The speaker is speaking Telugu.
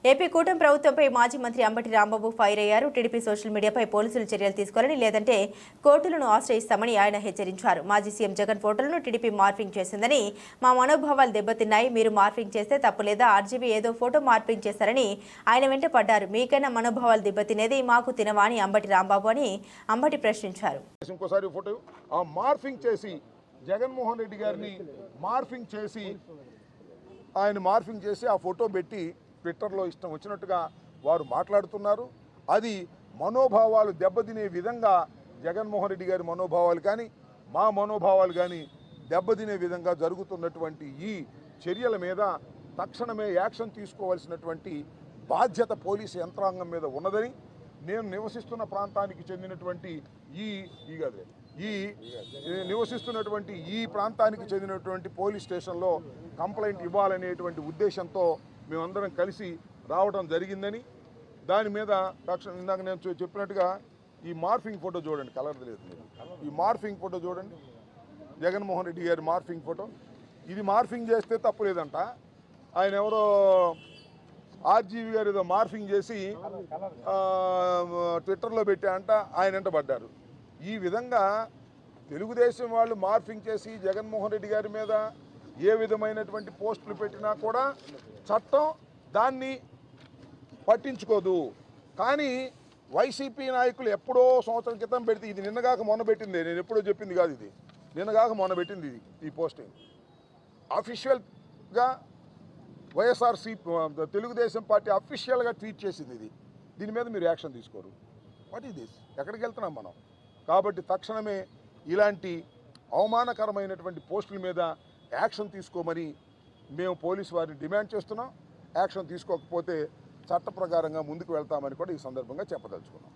ఏపీ కూటమి ప్రభుత్వంపై మాజీ మంత్రి అంబటి రాంబాబు ఫైర్ అయ్యారు. టీడీపీ సోషల్ మీడియాపై పోలీసులు చర్యలు తీసుకోవాలని లేదంటే కోర్టులను ఆశ్రయిస్తామని ఆయన హెచ్చరించారు. మాజీ సీఎం జగన్ ఫోటోలను టీడీపీ మార్ఫింగ్ చేసిందని, మా మనోభావాలు దెబ్బతిన్నాయి, మీరు మార్ఫింగ్ చేస్తే తప్పు లేదా, ఆర్జీబీ ఏదో ఫోటో మార్ఫింగ్ చేశారని ఆయన వెంట పడ్డారు. మీకైనా మనోభావాలు దెబ్బతినేది మాకు తినవా అని అంబటి రాంబాబు అని అంబటి ప్రశ్నించారు. ఇంకోసారి ఫోటో మార్ఫింగ్ చేసి జగన్మోహన్ రెడ్డి గారిని మార్ఫింగ్ చేసి ఆ ఫోటో పెట్టి ట్విట్టర్లో ఇష్టం వచ్చినట్టుగా వారు మాట్లాడుతున్నారు. అది మనోభావాలు దెబ్బతినే విధంగా జగన్మోహన్ రెడ్డి గారి మనోభావాలు కానీ మా మనోభావాలు కానీ దెబ్బతినే విధంగా జరుగుతున్నటువంటి ఈ చర్యల మీద తక్షణమే యాక్షన్ తీసుకోవాల్సినటువంటి బాధ్యత పోలీసు యంత్రాంగం మీద ఉన్నదని, నేను నివసిస్తున్న ప్రాంతానికి చెందినటువంటి ఈ ప్రాంతానికి చెందినటువంటి పోలీస్ స్టేషన్లో కంప్లైంట్ ఇవ్వాలనేటువంటి ఉద్దేశంతో మేమందరం కలిసి రావడం జరిగిందని, దాని మీద ఇందాక నేను చెప్పినట్టుగా ఈ మార్ఫింగ్ ఫోటో చూడండి, కలర్ తెలియదు మీరు, ఈ మార్ఫింగ్ ఫోటో చూడండి, జగన్మోహన్ రెడ్డి గారి మార్ఫింగ్ ఫోటో. ఇది మార్ఫింగ్ చేస్తే తప్పు లేదంట. ఆయన ఎవరో ఆర్జీవి గారు ఏదో మార్ఫింగ్ చేసి ట్విట్టర్లో పెట్టారంట, ఆయన వెంట పడ్డారు. ఈ విధంగా తెలుగుదేశం వాళ్ళు మార్ఫింగ్ చేసి జగన్మోహన్ రెడ్డి గారి మీద ఏ విధమైనటువంటి పోస్టులు పెట్టినా కూడా చట్టం దాన్ని పట్టించుకోదు. కానీ వైసీపీ నాయకులు ఎప్పుడో సంవత్సరం క్రితం పెడితే, ఇది నిన్నగాక మొన్న పెట్టింది, నేను ఎప్పుడో చెప్పింది కాదు, ఇది నిన్నగాక మొన్న పెట్టింది. ఇది ఈ పోస్టింగ్ అఫీషియల్గా వైఎస్ఆర్సీ తెలుగుదేశం పార్టీ అఫీషియల్గా ట్వీట్ చేసింది. దీని మీద మీరు యాక్షన్ తీసుకోరు. What is this? ఎక్కడికి వెళ్తున్నాం మనం? కాబట్టి తక్షణమే ఇలాంటి అవమానకరమైనటువంటి పోస్టుల మీద యాక్షన్ తీసుకోమని మేము పోలీసు వారిని డిమాండ్ చేస్తున్నాం. యాక్షన్ తీసుకోకపోతే చట్ట ప్రకారంగా ముందుకు వెళ్తామని కూడా ఈ సందర్భంగా చెప్పదలుచుకున్నాం.